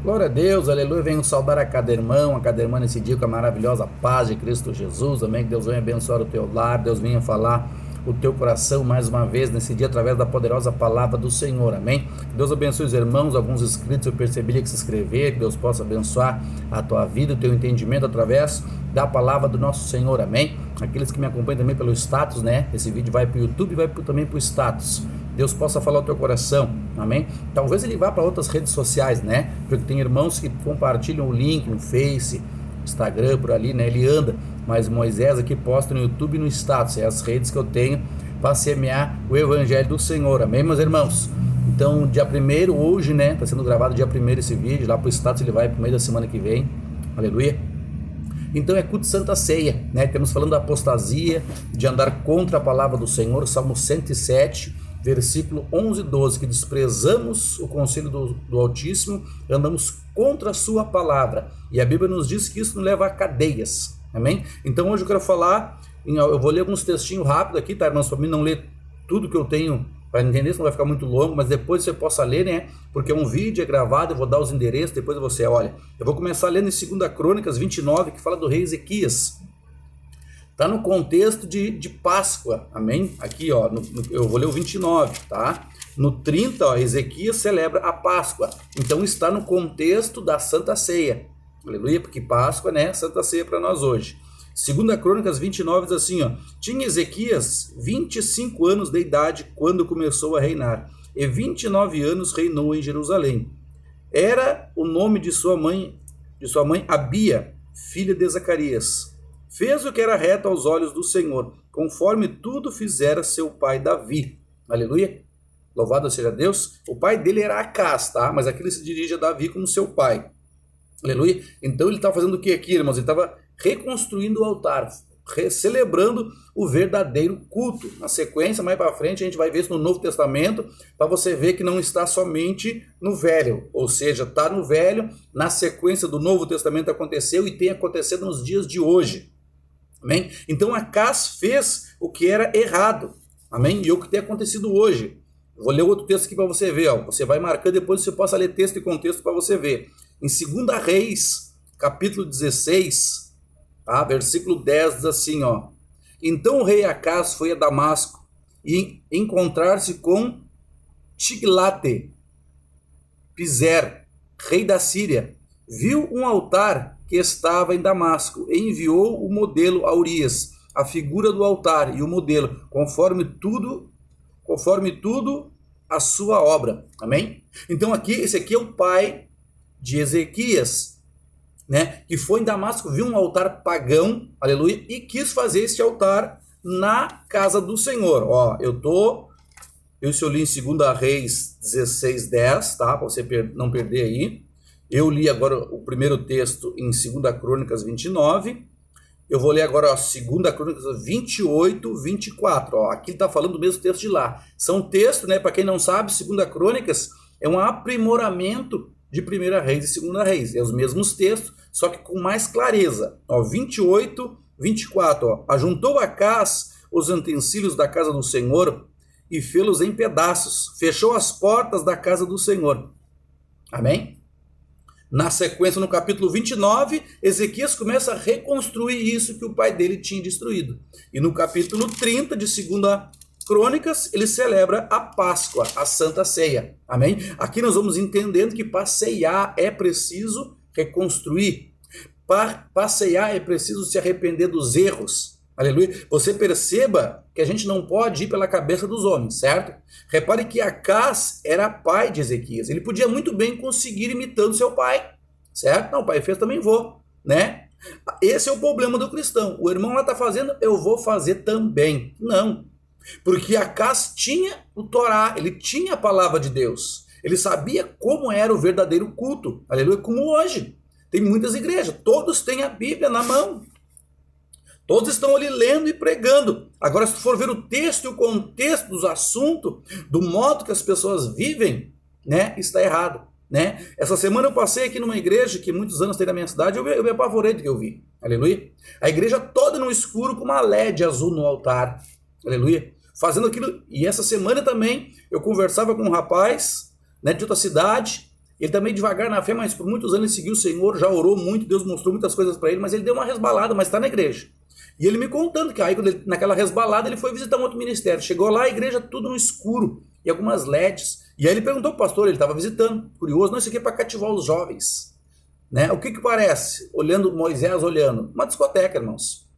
Glória a Deus, aleluia. Venho saudar a cada irmã nesse dia com a maravilhosa paz de Cristo Jesus. Amém. Que Deus venha abençoar o teu lar, Deus venha falar o teu coração mais uma vez nesse dia através da poderosa palavra do Senhor. Amém. Deus abençoe os irmãos, alguns inscritos eu percebi que se inscrever, que Deus possa abençoar a tua vida, o teu entendimento através da palavra do nosso Senhor. Amém. Aqueles que me acompanham também pelo status, né? Esse vídeo vai para o YouTube e vai também para o status. Deus possa falar ao teu coração, amém? Talvez ele vá para outras redes sociais, né? Porque tem irmãos que compartilham o link no Face, Instagram, por ali, né? Ele anda, mas Moisés aqui posta no YouTube e no status, é as redes que eu tenho para semear o evangelho do Senhor, amém, meus irmãos? Então, dia 1º, hoje, né? Está sendo gravado dia 1º esse vídeo, lá para o status ele vai para o meio da semana que vem, aleluia. Então é culto de Santa Ceia, né? Temos falando da apostasia, de andar contra a palavra do Senhor, Salmo 107, versículo 11 e 12, que desprezamos o conselho do Altíssimo, andamos contra a sua palavra, e a Bíblia nos diz que isso nos leva a cadeias, amém? Então hoje eu quero falar, eu vou ler alguns textinhos rápidos aqui, tá, irmãos, para mim não ler tudo que eu tenho, para entender, senão vai ficar muito longo, mas depois você possa ler, né, porque é um vídeo, é gravado, eu vou dar os endereços, depois você olha. Eu vou começar lendo em 2 Crônicas 29, que fala do rei Ezequias. Está no contexto de Páscoa, amém? Aqui, ó, eu vou ler o 29, tá? No 30, ó, Ezequias celebra a Páscoa. Então está no contexto da Santa Ceia. Aleluia, porque Páscoa, né? Santa Ceia para nós hoje. 2 Crônicas 29 diz assim, ó: tinha Ezequias 25 anos de idade quando começou a reinar, e 29 anos reinou em Jerusalém. Era o nome de sua mãe Abia, filha de Zacarias. Fez o que era reto aos olhos do Senhor, conforme tudo fizera seu pai Davi. Aleluia. Louvado seja Deus. O pai dele era Acás, tá? Mas aqui ele se dirige a Davi como seu pai. Aleluia. Então ele estava fazendo o que aqui, irmãos? Ele estava reconstruindo o altar, celebrando o verdadeiro culto. Na sequência, mais para frente, a gente vai ver isso no Novo Testamento, para você ver que não está somente no Velho, ou seja, está no Velho, na sequência do Novo Testamento aconteceu e tem acontecido nos dias de hoje. Amém? Então Acás fez o que era errado, amém? E o que tem acontecido hoje. Vou ler outro texto aqui para você ver, ó. Você vai marcando, depois você possa ler texto e contexto para você ver. Em 2 Reis, capítulo 16, tá? Versículo 10 diz assim, ó: então o rei Acás foi a Damasco e encontrar-se com Tiglate-Piser, rei da Síria. Viu um altar que estava em Damasco e enviou o modelo a Urias, a figura do altar e o modelo, conforme tudo a sua obra. Amém? Então aqui, esse aqui é o pai de Ezequias, né, que foi em Damasco, viu um altar pagão, aleluia, e quis fazer esse altar na casa do Senhor. Ó, eu li em 2 Reis 16:10, tá, para você não perder aí. Eu li agora o primeiro texto em 2 Crônicas 29. Eu vou ler agora 2 Crônicas 28, 24. Ó, aqui está falando do mesmo texto de lá. São textos, né, para quem não sabe, 2 Crônicas é um aprimoramento de 1 Reis e 2 Reis. É os mesmos textos, só que com mais clareza. Ó, 28, 24. Ó. Ajuntou Acás os utensílios da casa do Senhor e fê-los em pedaços. Fechou as portas da casa do Senhor. Amém? Na sequência, no capítulo 29, Ezequias começa a reconstruir isso que o pai dele tinha destruído. E no capítulo 30 de 2 Crônicas, ele celebra a Páscoa, a Santa Ceia. Amém? Aqui nós vamos entendendo que para ceiar é preciso reconstruir. Para ceiar é preciso se arrepender dos erros. Aleluia. Você perceba que a gente não pode ir pela cabeça dos homens, certo? Repare que Acás era pai de Ezequias. Ele podia muito bem conseguir imitando seu pai, certo? Não, o pai fez, também vou, né? Esse é o problema do cristão. O irmão lá está fazendo, eu vou fazer também. Não. Porque Acás tinha o Torá, ele tinha a palavra de Deus. Ele sabia como era o verdadeiro culto. Aleluia. Como hoje. Tem muitas igrejas, todos têm a Bíblia na mão. Todos estão ali lendo e pregando. Agora, se tu for ver o texto e o contexto dos assuntos, do modo que as pessoas vivem, né, está errado, né? Essa semana eu passei aqui numa igreja que muitos anos tem na minha cidade, eu me apavorei do que eu vi. Aleluia. A igreja toda no escuro com uma LED azul no altar. Aleluia. Fazendo aquilo. E essa semana também eu conversava com um rapaz, né, de outra cidade, Ele tá meio devagar na fé, mas por muitos anos ele seguiu o Senhor, já orou muito, Deus mostrou muitas coisas para ele, mas ele deu uma resbalada, mas está na igreja. E ele me contando que aí, naquela resbalada, ele foi visitar um outro ministério. Chegou lá, a igreja tudo no escuro, e algumas LEDs. E aí ele perguntou pro pastor, ele estava visitando, curioso, não, isso aqui é para cativar os jovens. Né? O que parece? Olhando, Moisés olhando, uma discoteca, irmãos.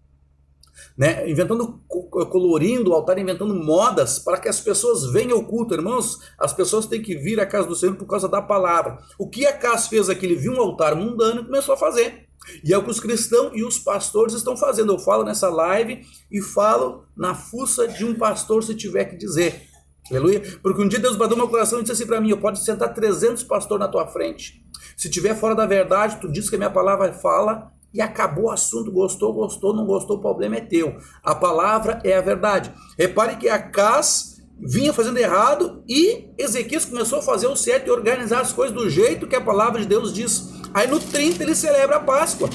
Né? Inventando, colorindo o altar, inventando modas para que as pessoas venham ao culto, irmãos. As pessoas têm que vir à casa do Senhor por causa da palavra. O que Acas fez aqui? Ele viu um altar mundano e começou a fazer. E é o que os cristãos e os pastores estão fazendo. Eu falo nessa live e falo na fuça de um pastor se tiver que dizer. Aleluia. Porque um dia Deus bateu no meu coração e disse assim para mim: eu posso sentar 300 pastores na tua frente. Se tiver fora da verdade, tu diz que a minha palavra fala e acabou o assunto. Gostou, gostou, não gostou, o problema é teu. A palavra é a verdade. Repare que Acas vinha fazendo errado e Ezequias começou a fazer o certo e organizar as coisas do jeito que a palavra de Deus diz. Aí no 30 ele celebra a Páscoa.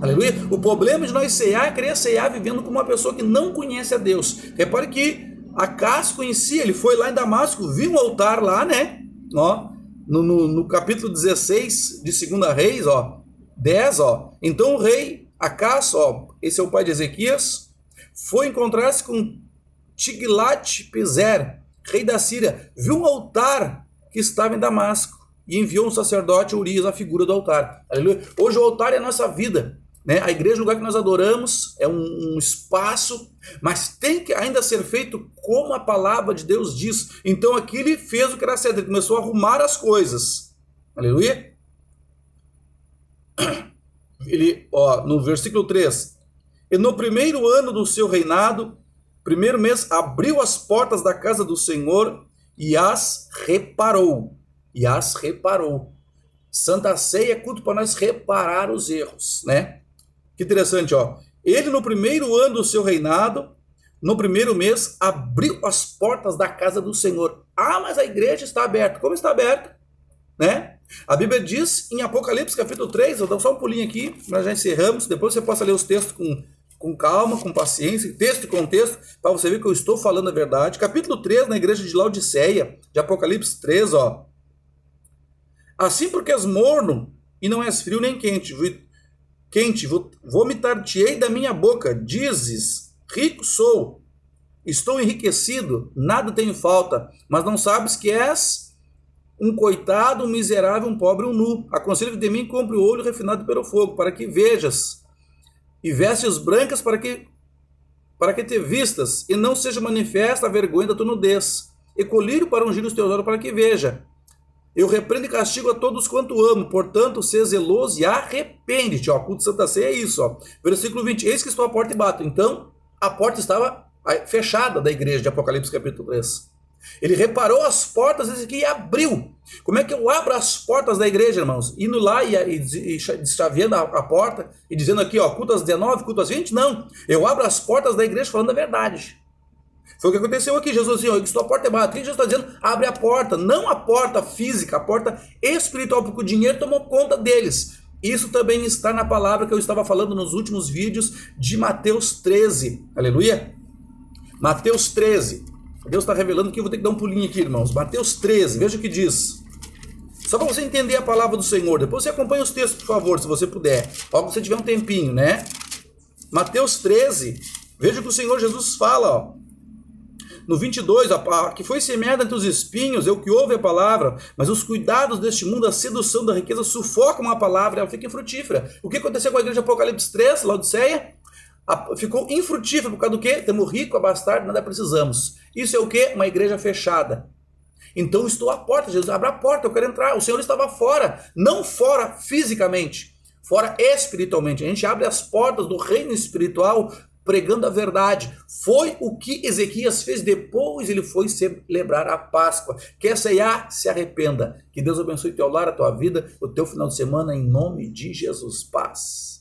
Aleluia. O problema de nós ceiar é querer ceiar vivendo como uma pessoa que não conhece a Deus. Repare que Acas conhecia, ele foi lá em Damasco, viu um altar lá, né? Ó, no capítulo 16 de 2 Reis, ó, 10, ó. Então o rei Acas, ó, esse é o pai de Ezequias, foi encontrar-se com Tiglat-Piser, rei da Síria, viu um altar que estava em Damasco e enviou um sacerdote, Urias, a figura do altar. Aleluia. Hoje o altar é a nossa vida, né? A igreja é o lugar que nós adoramos, é um espaço, mas tem que ainda ser feito como a palavra de Deus diz. Então aqui ele fez o que era certo, ele começou a arrumar as coisas. Aleluia. Ele, ó, no versículo 3, e no primeiro ano do seu reinado, primeiro mês, abriu as portas da casa do Senhor e as reparou. E as reparou. Santa Ceia é culto para nós reparar os erros, né? Que interessante, ó. Ele no primeiro ano do seu reinado, no primeiro mês, abriu as portas da casa do Senhor. Ah, mas a igreja está aberta. Como está aberta? Né? A Bíblia diz em Apocalipse capítulo 3, eu dou só um pulinho aqui, nós já encerramos, depois você possa ler os textos com calma, com paciência, texto e contexto, para você ver que eu estou falando a verdade. Capítulo 3, na igreja de Laodiceia, de Apocalipse 3, ó. Assim porque és morno e não és frio nem quente, vomitar-te-ei da minha boca, dizes, rico sou, estou enriquecido, nada tenho falta, mas não sabes que és um coitado, um miserável, um pobre, um nu. Aconselho de mim, compre o olho refinado pelo fogo, para que vejas, e vestes brancas para que te vistas, e não seja manifesta a vergonha da tua nudez, e colírio para ungir os teus olhos para que veja. Eu repreendo e castigo a todos quanto amo, portanto, seja zeloso e arrepende-te. Ó, culto de Santa Ceia é isso, ó. Versículo 20, eis que estou à porta e bato. Então, a porta estava fechada da igreja de Apocalipse capítulo 3. Ele reparou as portas e abriu. Como é que eu abro as portas da igreja, irmãos? Indo lá e chaveando a porta e dizendo aqui, ó, culto às 19, culto às 20? Não, eu abro as portas da igreja falando a verdade. Foi o que aconteceu aqui. Jesus disse, estou à porta e bato. Jesus está dizendo, abre a porta, não a porta física, a porta espiritual, porque o dinheiro tomou conta deles. Isso também está na palavra que eu estava falando nos últimos vídeos de Mateus 13. Aleluia. Mateus 13. Deus está revelando que eu vou ter que dar um pulinho aqui, irmãos. Mateus 13, veja o que diz. Só para você entender a palavra do Senhor. Depois você acompanha os textos, por favor, se você puder. Logo que você tiver um tempinho, né? Mateus 13, veja o que o Senhor Jesus fala, ó. No 22, que foi semeada entre os espinhos, é o que ouve a palavra, mas os cuidados deste mundo, a sedução da riqueza, sufocam a palavra e ela fica infrutífera. O que aconteceu com a igreja de Apocalipse 3, Laodiceia? Ficou infrutífera por causa do quê? Temos rico, abastado, nada precisamos. Isso é o quê? Uma igreja fechada. Então estou à porta, Jesus, abre a porta, eu quero entrar. O Senhor estava fora, não fora fisicamente, fora espiritualmente. A gente abre as portas do reino espiritual pregando a verdade. Foi o que Ezequias fez depois, ele foi celebrar a Páscoa. Quer ceiar? Se arrependa. Que Deus abençoe teu lar, a tua vida, o teu final de semana, em nome de Jesus. Paz.